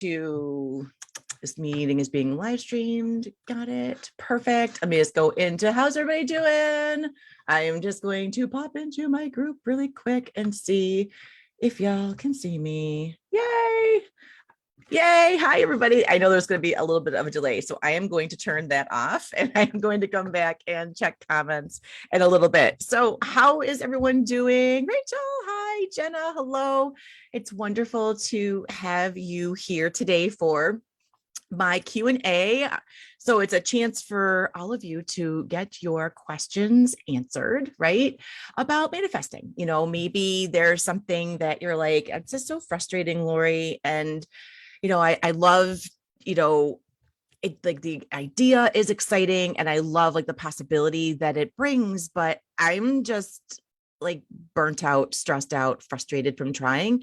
to this meeting is being live streamed. Got it. Perfect. Let me just go into how's everybody doing? I am just going to pop into my group really quick and see if y'all can see me. Yay. Yay. Hi, everybody. I know there's going to be a little bit of a delay, so I am going to turn that off and I'm going to come back and check comments in a little bit. So how is everyone doing? Rachel, hi. Jenna, hello. It's wonderful to have you here today for my Q&A. So it's a chance for all of you to get your questions answered, right? About manifesting. You know, maybe there's something that you're like, it's just so frustrating, Lori. And I love, it, like the idea is exciting and I love like the possibility that it brings, but I'm just like burnt out, stressed out, frustrated from trying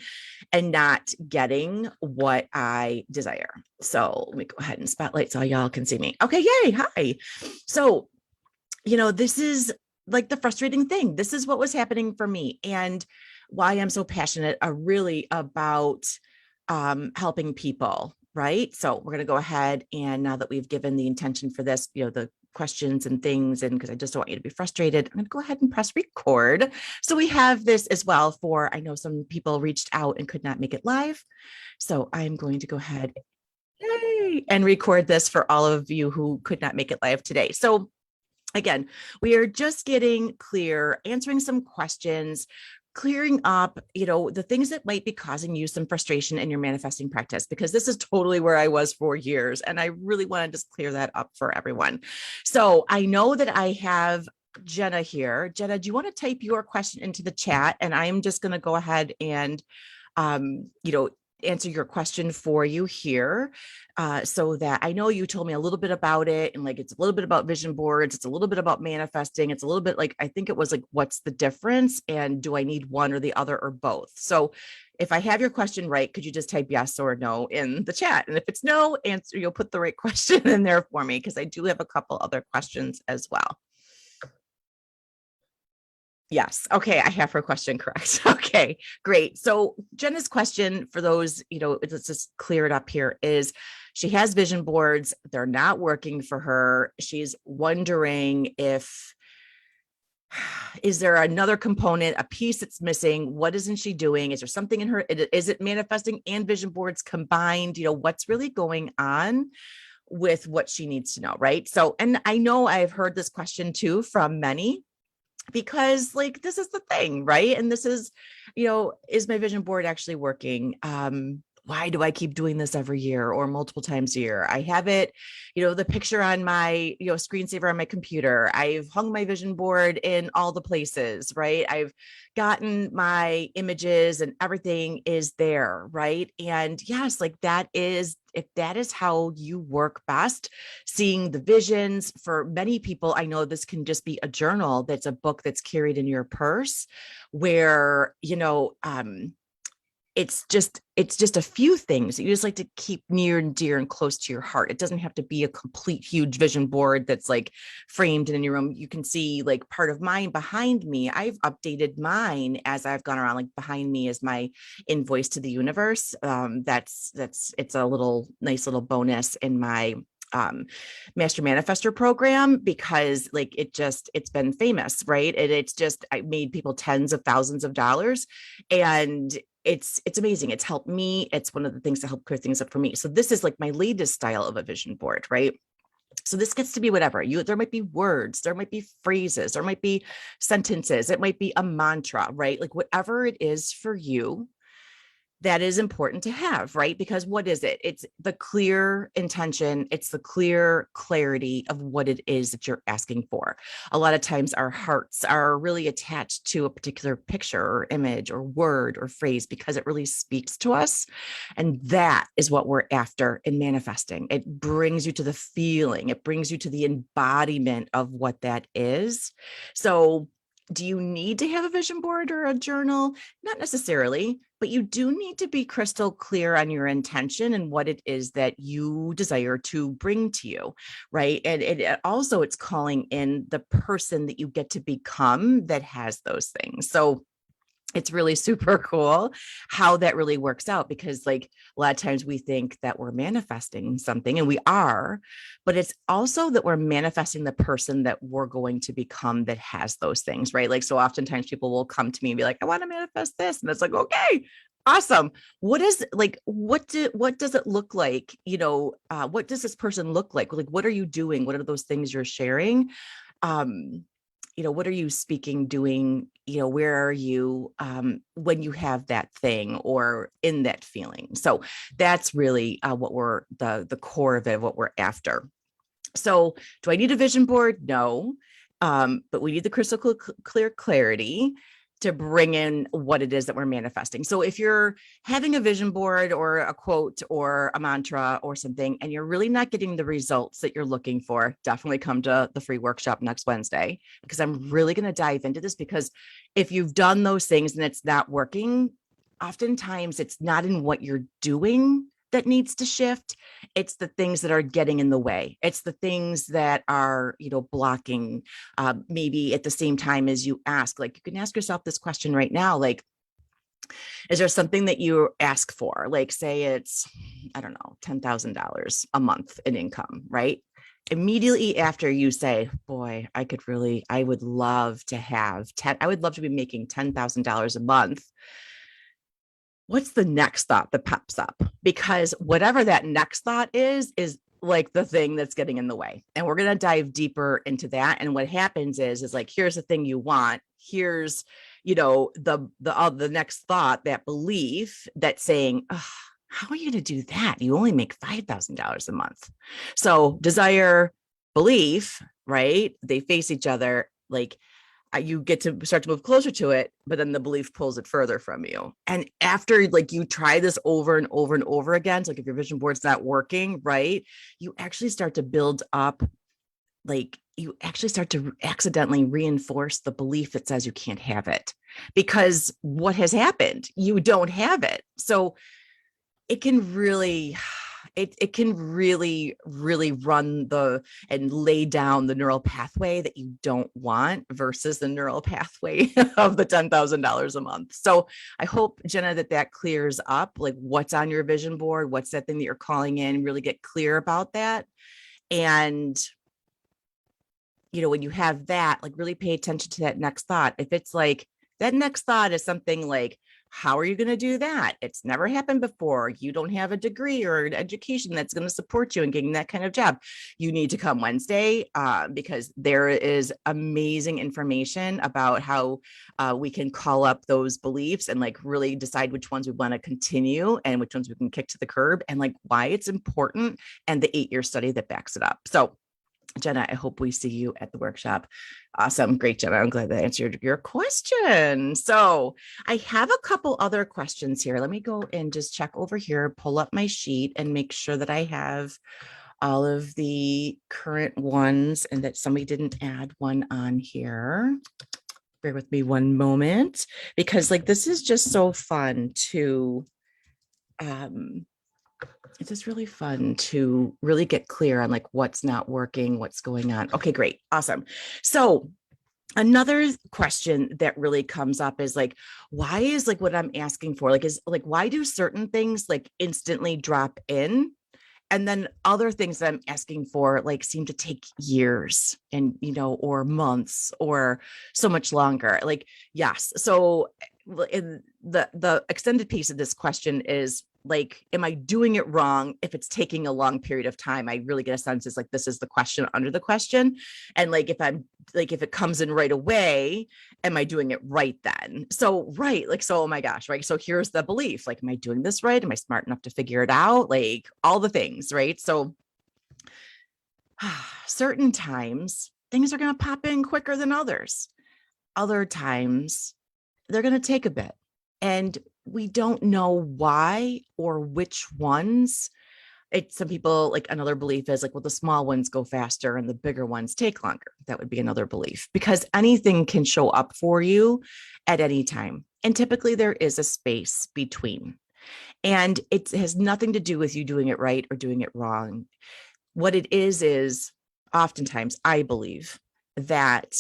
and not getting what I desire. So let me go ahead and spotlight so y'all can see me. Okay, yay, hi. So, this is like the frustrating thing. This is what was happening for me and why I'm so passionate really about helping people, right? So we're going to go ahead and now that we've given the intention for this, the questions and things, and because I just don't want you to be frustrated, I'm going to go ahead and press record. So we have this as well for, I know some people reached out and could not make it live. So I'm going to go ahead and record this for all of you who could not make it live today. So again, we are just getting clear, answering some questions, clearing up, the things that might be causing you some frustration in your manifesting practice, because this is totally where I was for years. And I really want to just clear that up for everyone. So I know that I have Jenna here. Jenna, do you want to type your question into the chat? And I'm just going to go ahead and, answer your question for you here, so that I know you told me a little bit about it, and like it's a little bit about vision boards, it's a little bit about manifesting, it's a little bit like I think it was like what's the difference and do I need one or the other or both? So if I have your question right, could you just type yes or no in the chat? And if it's no, answer, you'll put the right question in there for me, because I do have a couple other questions as well. Yes. Okay. I have her question correct. Okay, great. So Jenna's question for those, let's just clear it up here, is she has vision boards. They're not working for her. She's wondering is there another component, a piece that's missing? What isn't she doing? Is there something in her? Is it manifesting and vision boards combined? What's really going on with what she needs to know, right? So, and I know I've heard this question too from many, because like this is the thing, right? And this is, is my vision board actually working? Why do I keep doing this every year or multiple times a year? I have it, the picture on my, screensaver on my computer. I've hung my vision board in all the places, right? I've gotten my images and everything is there, right? And yes, like if that is how you work best, seeing the visions. For many people, I know this can just be a journal, that's a book that's carried in your purse, where it's just a few things that you just like to keep near and dear and close to your heart. It doesn't have to be a complete huge vision board that's like framed in your room. You can see like part of mine behind me. I've updated mine as I've gone around. Like behind me is my invoice to the universe. It's a nice little bonus in my master manifestor program, because like it's been famous, right? I made people tens of thousands of dollars, and it's amazing. It's helped me. It's one of the things that help clear things up for me. So this is like my latest style of a vision board, right? So this gets to be whatever there might be words, there might be phrases, there might be sentences, it might be a mantra, right? Like whatever it is for you, that is important to have, right? Because what is it? It's the clear intention. It's the clear clarity of what it is that you're asking for. A lot of times our hearts are really attached to a particular picture or image or word or phrase because it really speaks to us. And that is what we're after in manifesting. It brings you to the feeling. It brings you to the embodiment of what that is. So do you need to have a vision board or a journal? Not necessarily, but you do need to be crystal clear on your intention and what it is that you desire to bring to you, right? And it's calling in the person that you get to become that has those things. So It's really super cool how that really works out, because like a lot of times we think that we're manifesting something, and we are, but it's also that we're manifesting the person that we're going to become that has those things, right? Like, so oftentimes people will come to me and be like, I want to manifest this. And it's like, okay, awesome. What is like, what does it look like? What does this person look like? Like, what are you doing? What are those things you're sharing? um what are you speaking, doing, where are you when you have that thing or in that feeling? So that's really what we're the core of it, what we're after. So do I need a vision board? No. But we need the crystal clear clarity to bring in what it is that we're manifesting. So if you're having a vision board or a quote or a mantra or something, and you're really not getting the results that you're looking for, definitely come to the free workshop next Wednesday, because I'm really going to dive into this. Because if you've done those things and it's not working, oftentimes it's not in what you're doing that needs to shift. It's the things that are getting in the way. It's the things that are, blocking. Maybe at the same time as you ask, like, you can ask yourself this question right now, like, is there something that you ask for? Like, say it's, I don't know, $10,000 a month in income, right? Immediately after you say, boy, I would love to have I would love to be making $10,000 a month. What's the next thought that pops up? Because whatever that next thought is like the thing that's getting in the way. And we're going to dive deeper into that. And what happens is like, here's the thing you want. Here's, the next thought, that belief that's saying, oh, how are you going to do that? You only make $5,000 a month. So desire, belief, right? They face each other. Like, you get to start to move closer to it, but then the belief pulls it further from you. And after like you try this over and over and over again, so like if your vision board's not working, right, you actually start to build up, like you actually start to accidentally reinforce the belief that says you can't have it, because what has happened? You don't have it. So it can really it can really run and lay down the neural pathway that you don't want versus the neural pathway of the $10,000 a month. So I hope, Jenna, that clears up like what's on your vision board, what's that thing that you're calling in, really get clear about that. And when you have that, like really pay attention to that next thought. If it's like that next thought is something like, how are you going to do that? It's never happened before. You don't have a degree or an education that's going to support you in getting that kind of job. You need to come Wednesday because there is amazing information about how we can call up those beliefs and like really decide which ones we want to continue and which ones we can kick to the curb, and like why it's important, and the 8-year study that backs it up. So Jenna, I hope we see you at the workshop. Awesome. Great, Jenna. I'm glad that answered your question. So I have a couple other questions here. Let me go and just check over here, pull up my sheet and make sure that I have all of the current ones and that somebody didn't add one on here. Bear with me one moment, because like this is just so fun to it's just really fun to really get clear on like what's not working, what's going on. Okay, great. Awesome. So another question that really comes up is like, why is like what I'm asking for, like, is like, why do certain things like instantly drop in? And then other things that I'm asking for like seem to take years and, or months or so much longer. Like, yes. So in the extended piece of this question is like, am I doing it wrong if it's taking a long period of time? I really get a sense is like, this is the question under the question. And like, if it comes in right away, am I doing it right then? So, right. Like, so, oh my gosh, right. So here's the belief, like, am I doing this right? Am I smart enough to figure it out? Like all the things, right? So certain times things are going to pop in quicker than others. Other times they're going to take a bit, and we don't know why or which ones. Some people, like, another belief is like, well, the small ones go faster and the bigger ones take longer. That would be another belief, because anything can show up for you at any time. And typically there is a space between, and it has nothing to do with you doing it right or doing it wrong. What it is oftentimes I believe that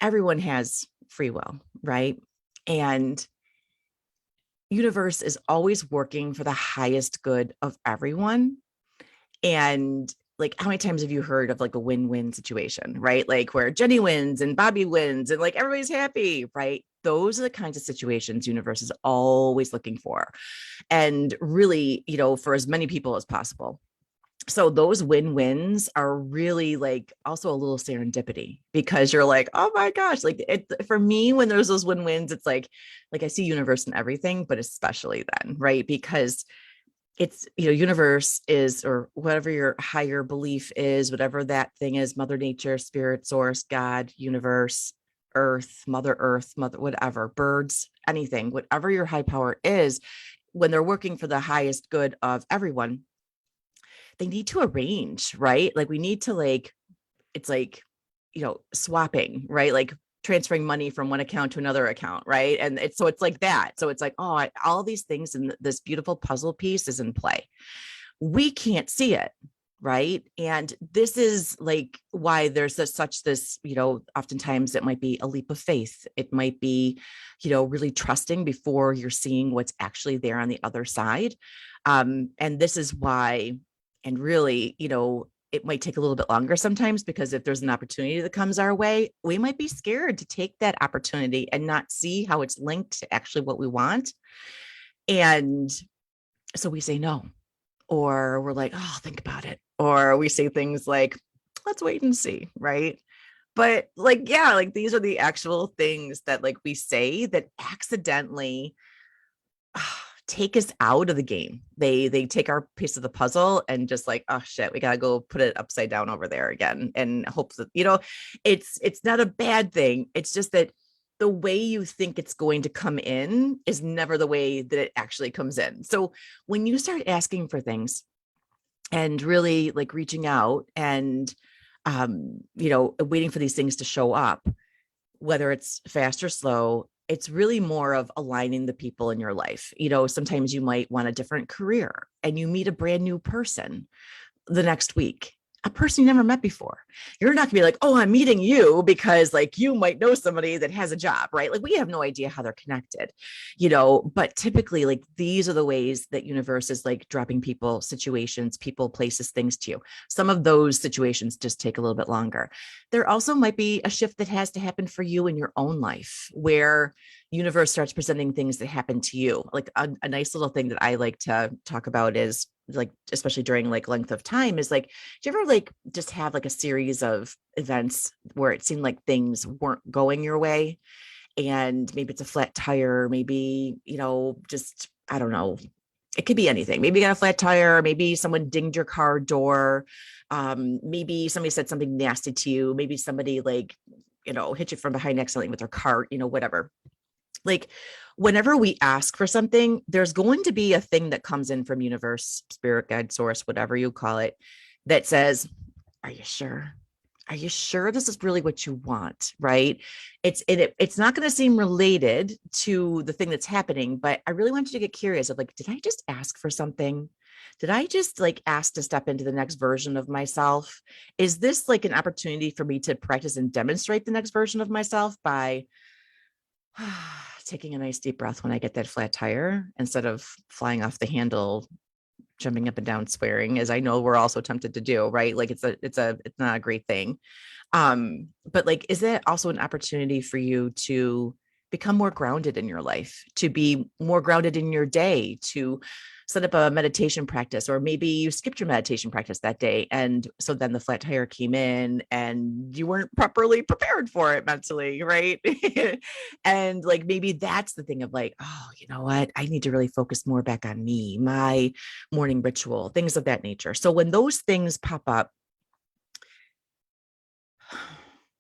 everyone has free will, right? And universe is always working for the highest good of everyone. And like, how many times have you heard of like a win-win situation, right? Like where Jenny wins and Bobby wins and like everybody's happy, right? Those are the kinds of situations universe is always looking for. And really, for as many people as possible. So those win-wins are really like also a little serendipity, because you're like, oh my gosh, like for me, when there's those win-wins, it's like I see universe in everything, but especially then, right? Because it's, universe is, or whatever your higher belief is, whatever that thing is, mother nature, spirit, source, God, universe, earth, mother, whatever, birds, anything, whatever your high power is, when they're working for the highest good of everyone, they need to arrange, right? Like we need to like, it's like, swapping, right? Like transferring money from one account to another account, right? And it's like that. So it's like, oh, all these things in this beautiful puzzle piece is in play. We can't see it, right? And this is like why there's such this, oftentimes it might be a leap of faith. It might be, really trusting before you're seeing what's actually there on the other side. And this is why, and really, it might take a little bit longer sometimes, because if there's an opportunity that comes our way, we might be scared to take that opportunity and not see how it's linked to actually what we want. And so we say no, or we're like, oh, think about it. Or we say things like, let's wait and see, right? But like, yeah, like these are the actual things that like we say that accidentally take us out of the game. They take our piece of the puzzle and just like, oh shit, we gotta go put it upside down over there again, and hope that, it's not a bad thing. It's just that the way you think it's going to come in is never the way that it actually comes in. So when you start asking for things and really like reaching out and waiting for these things to show up, whether it's fast or slow, it's really more of aligning the people in your life. Sometimes you might want a different career and you meet a brand new person the next week, a person you never met before. You're not gonna be like, oh, I'm meeting you because like you might know somebody that has a job, right? Like we have no idea how they're connected, but typically like these are the ways that universe is like dropping people, situations, people, places, things to you. Some of those situations just take a little bit longer. There also might be a shift that has to happen for you in your own life, where universe starts presenting things that happen to you. Like a nice little thing that I like to talk about is like, especially during like length of time, is like, do you ever like just have like a series of events where it seemed like things weren't going your way? And maybe it's a flat tire, maybe, just, I don't know. It could be anything. Maybe you got a flat tire. Maybe someone dinged your car door. Maybe somebody said something nasty to you. Maybe somebody like, hit you from behind accidentally with their cart, whatever. Like whenever we ask for something, there's going to be a thing that comes in from universe, spirit, guide, source, whatever you call it, that says, are you sure? Are you sure this is really what you want? Right? It's not going to seem related to the thing that's happening, but I really want you to get curious of like, did I just ask for something? Did I just like ask to step into the next version of myself? Is this like an opportunity for me to practice and demonstrate the next version of myself by taking a nice deep breath when I get that flat tire, instead of flying off the handle, jumping up and down, swearing, as I know we're also tempted to do, right? Like it's not a great thing. But like, is that also an opportunity for you to become more grounded in your life, to be more grounded in your day, to set up a meditation practice, or maybe you skipped your meditation practice that day. And so then the flat tire came in and you weren't properly prepared for it mentally, right? And like, maybe that's the thing of like, oh, you know what? I need to really focus more back on me, my morning ritual, things of that nature. So when those things pop up,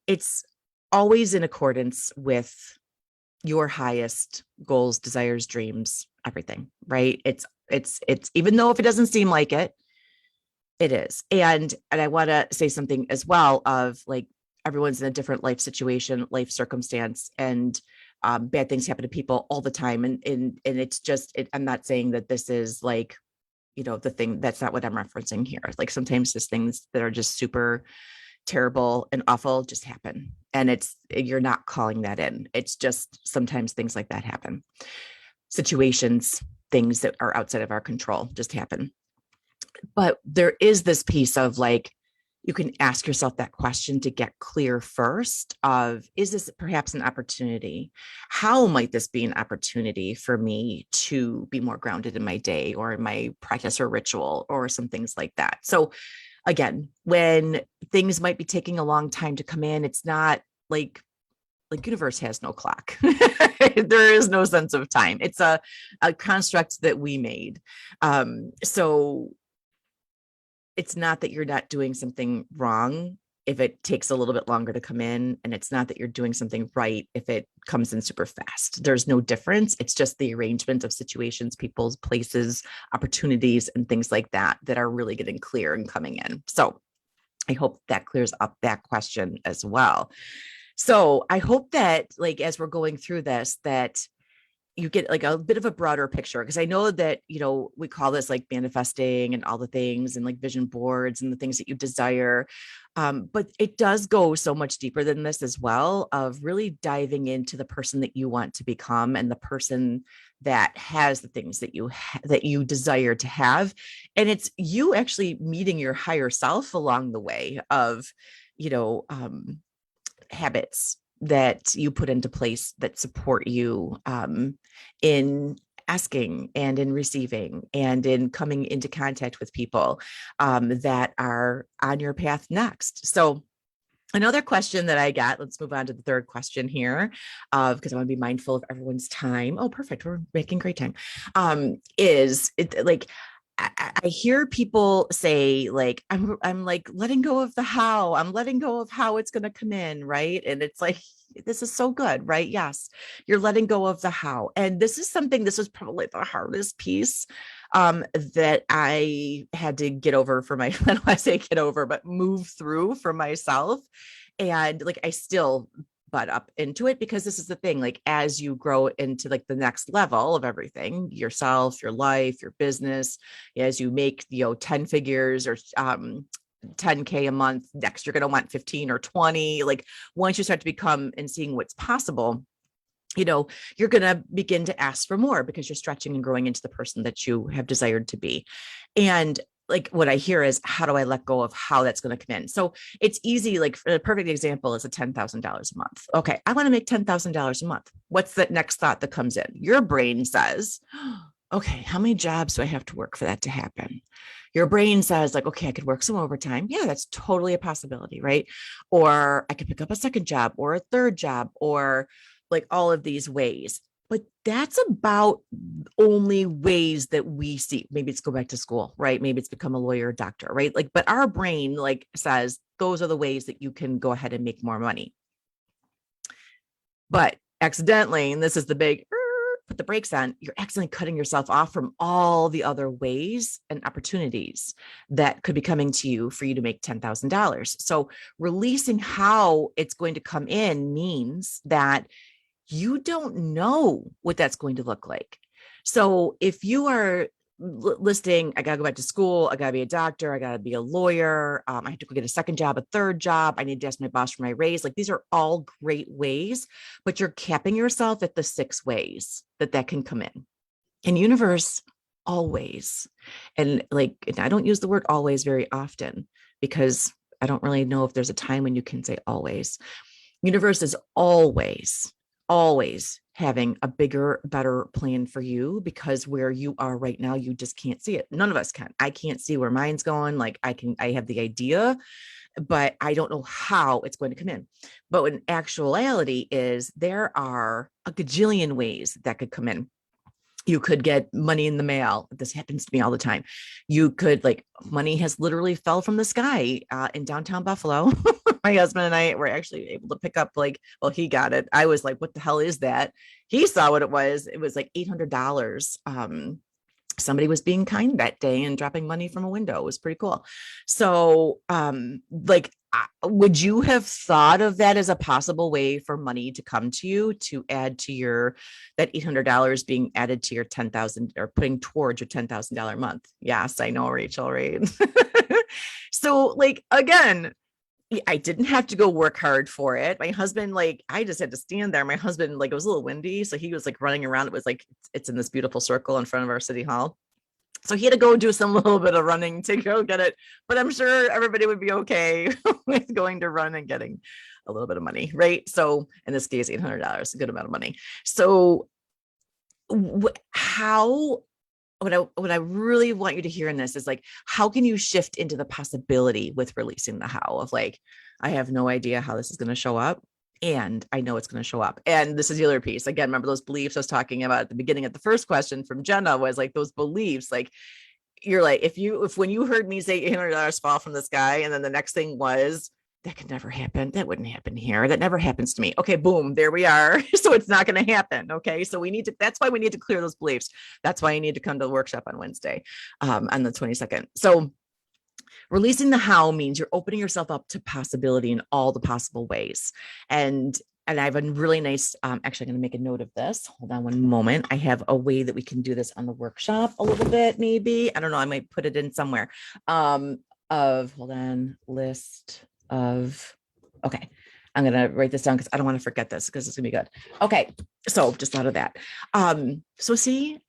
it's always in accordance with your highest goals, desires, dreams, everything, right? It's even though if it doesn't seem like it, it is. And I want to say something as well of like, everyone's in a different life situation, life circumstance, and bad things happen to people all the time. And it's just, I'm not saying that this is like, the thing, that's not what I'm referencing here. Like sometimes there's things that are just super terrible and awful just happen. And you're not calling that in. It's just sometimes things like that happen. Situations, things that are outside of our control just happen. But there is this piece of like, you can ask yourself that question to get clear first of, is this perhaps an opportunity? How might this be an opportunity for me to be more grounded in my day or in my practice or ritual or some things like that? So again, when things might be taking a long time to come in, it's not like universe has no clock. There is no sense of time. It's a construct that we made. So it's not that you're not doing something wrong if it takes a little bit longer to come in, and it's not that you're doing something right if it comes in super fast. There's no difference. It's just the arrangement of situations, people's places, opportunities, and things like that that are really getting clear and coming in. So I hope that clears up that question as well. So I hope that, like, as we're going through this, that you get like a bit of a broader picture, because I know that, we call this like manifesting and all the things and like vision boards and the things that you desire. But it does go so much deeper than this as well, of really diving into the person that you want to become and the person that has the things that you desire to have. And it's you actually meeting your higher self along the way of, habits that you put into place that support you in asking and in receiving and in coming into contact with people that are on your path next. So another question that I got, let's move on to the third question here, because I want to be mindful of everyone's time. Oh, perfect. We're making great time. Is it like, I hear people say like, I'm like letting go of the how, I'm letting go of how it's going to come in. Right. And it's like, this is so good, right? Yes. You're letting go of the how. And this was probably the hardest piece that I had to get over for my, I don't want to say get over, but move through for myself. And like, I still butt up into it, because this is the thing, like, as you grow into like the next level of everything, yourself, your life, your business, as you make, 10 figures or 10K a month, next you're going to want 15 or 20. Like, once you start to become and seeing what's possible, you're going to begin to ask for more, because you're stretching and growing into the person that you have desired to be. And like, what I hear is, how do I let go of how that's going to come in? So it's easy. Like, a perfect example is a $10,000 a month. Okay. I want to make $10,000 a month. What's that next thought that comes in? Your brain says, okay, how many jobs do I have to work for that to happen? Your brain says like, okay, I could work some overtime. Yeah, that's totally a possibility, right? Or I could pick up a second job or a third job, or like all of these ways. But that's about only ways that we see. Maybe it's go back to school, right? Maybe it's become a lawyer or doctor, right? Like, but our brain like says those are the ways that you can go ahead and make more money. But accidentally, and this is the big put the brakes on, you're accidentally cutting yourself off from all the other ways and opportunities that could be coming to you for you to make $10,000. So releasing how it's going to come in means that you don't know what that's going to look like. So if you are listing, I got to go back to school, I got to be a doctor, I got to be a lawyer, I have to go get a second job, a third job, I need to ask my boss for my raise. Like, these are all great ways, but you're capping yourself at the 6 ways that can come in. And universe always, and like, and I don't use the word always very often, because I don't really know if there's a time when you can say always. Universe is always having a bigger, better plan for you, because where you are right now, you just can't see it. None of us can. I can't see where mine's going. Like, I have the idea, but I don't know how it's going to come in. But in actuality is, there are a gajillion ways that could come in. You could get money in the mail. This happens to me all the time. You could, like, money has literally fell from the sky in downtown Buffalo. My husband and I were actually able to pick up, like, well, he got it. I was like, what the hell is that? He saw what it was. It was like $800. Somebody was being kind that day and dropping money from a window. It was pretty cool. So, like, would you have thought of that as a possible way for money to come to you, to add to that $800 being added to your 10,000, or putting towards your $10,000 month? Yes, I know, Rachel, right? So, like, again, I didn't have to go work hard for it. My husband, like, I just had to stand there. My husband, like, it was a little windy. So he was like running around. It was like, it's in this beautiful circle in front of our city hall. So he had to go do some little bit of running to go get it. But I'm sure everybody would be okay with going to run and getting a little bit of money, right? So in this case, $800, a good amount of money. So how what I really want you to hear in this is like, how can you shift into the possibility with releasing the how of like, I have no idea how this is going to show up. And I know it's going to show up. And this is the other piece. Again, remember those beliefs I was talking about at the beginning of the first question from Jenna was like those beliefs, like you're like, if when you heard me say $800 fall from the sky, and then the next thing was, that could never happen. That wouldn't happen here. That never happens to me. Okay, boom, there we are. So it's not going to happen. Okay, so that's why we need to clear those beliefs. That's why you need to come to the workshop on Wednesday, on the 22nd. So releasing the how means you're opening yourself up to possibility in all the possible ways. And I have a really nice, actually I'm going to make a note of this. Hold on one moment. I have a way that we can do this on the workshop a little bit, maybe. I don't know. I might put it in somewhere hold on, list of, okay. I'm going to write this down because I don't want to forget this because it's going to be good. Okay. So just out of that. So see,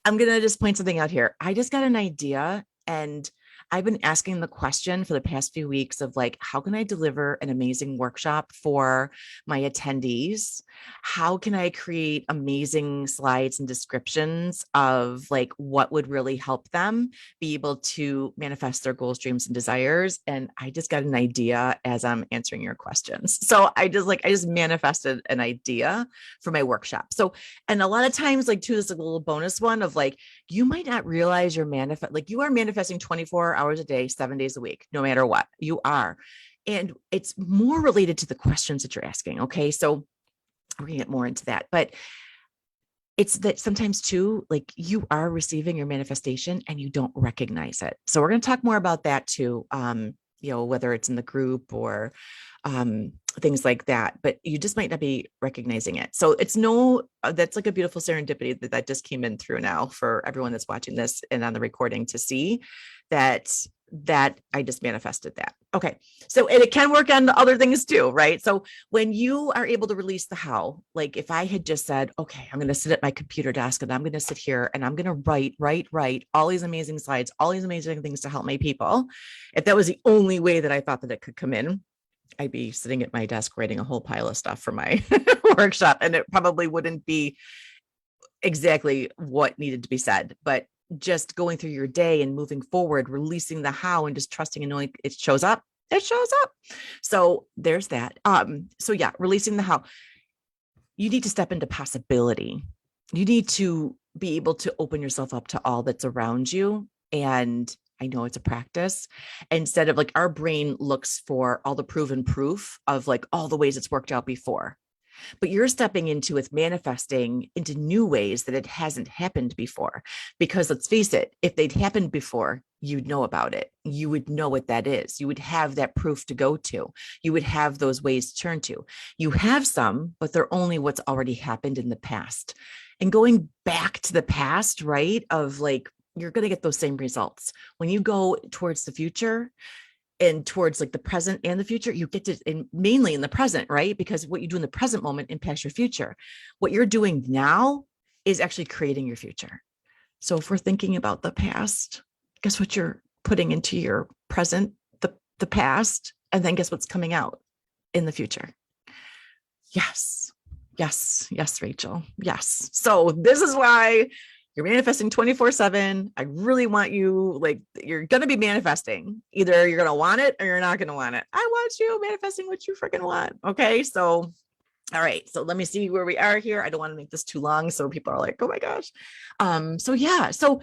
I'm going to just point something out here. I just got an idea, and I've been asking the question for the past few weeks of like, how can I deliver an amazing workshop for my attendees? How can I create amazing slides and descriptions of like what would really help them be able to manifest their goals, dreams, and desires? And I just got an idea as I'm answering your questions. So I just manifested an idea for my workshop. So, and a lot of times, like too, this is a little bonus one of like, you might not realize you're you are manifesting 24 hours a day, 7 days a week, no matter what you are. And it's more related to the questions that you're asking. Okay. So we're going to get more into that, but it's that sometimes too, like you are receiving your manifestation and you don't recognize it. So we're going to talk more about that too. Whether it's in the group or things like that, but you just might not be recognizing it. So it's that's like a beautiful serendipity that just came in through now for everyone that's watching this and on the recording to see that I just manifested that. Okay. So, and it can work on other things too, right? So when you are able to release the how, like if I had just said, okay, I'm going to sit at my computer desk and I'm going to sit here and I'm going to write all these amazing slides, all these amazing things to help my people. If that was the only way that I thought that it could come in, I'd be sitting at my desk writing a whole pile of stuff for my workshop, and it probably wouldn't be exactly what needed to be said. But just going through your day and moving forward, releasing the how and just trusting and knowing it shows up. So there's that. So yeah, releasing the how. You need to step into possibility. You need to be able to open yourself up to all that's around you. And I know it's a practice. Instead of like our brain looks for all the proven proof of like all the ways it's worked out before. But you're stepping into with manifesting into new ways that it hasn't happened before. Because let's face it, if they'd happened before, you'd know about it. You would know what that is. You would have that proof to go to. You would have those ways to turn to. You have some, but they're only what's already happened in the past. And going back to the past, right, of like, you're going to get those same results. When you go towards the future, and towards like the present and the future, you get to, and mainly in the present, right? Because what you do in the present moment impacts your future. What you're doing now is actually creating your future. So if we're thinking about the past, guess what you're putting into your present, the past, and then guess what's coming out in the future? Yes, Rachel. Yes. So this is why you're manifesting 24/7. I really want you, like, you're going to be manifesting. Either you're going to want it or you're not going to want it. I want you manifesting what you freaking want. Okay. So, all right. So let me see where we are here. I don't want to make this too long. So people are like, oh my gosh. So yeah. So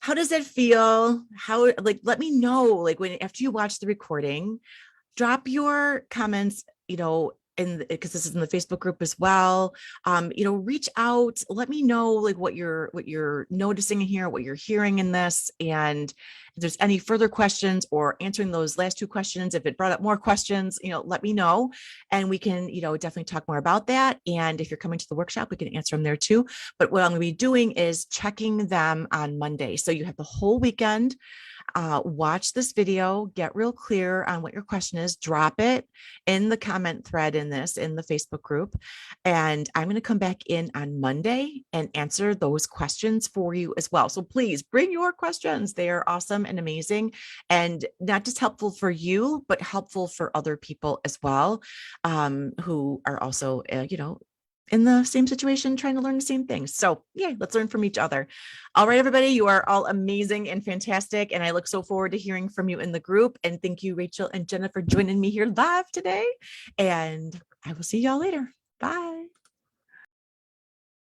how does that feel? Let me know, like after you watch the recording, drop your comments, because this is in the Facebook group as well. Reach out, let me know like what you're noticing here, what you're hearing in this. And if there's any further questions or answering those last two questions, if it brought up more questions, let me know and we can, definitely talk more about that. And if you're coming to the workshop, we can answer them there too. But what I'm going to be doing is checking them on Monday. So you have the whole weekend. watch this video, get real clear on what your question is, drop it in the comment thread in the Facebook group. And I'm going to come back in on Monday and answer those questions for you as well. So please bring your questions. They are awesome and amazing, and not just helpful for you, but helpful for other people as well, who are also, in the same situation, trying to learn the same things. So yeah, let's learn from each other. All right, everybody, you are all amazing and fantastic. And I look so forward to hearing from you in the group. And thank you, Rachel and Jenna, for joining me here live today. And I will see y'all later. Bye.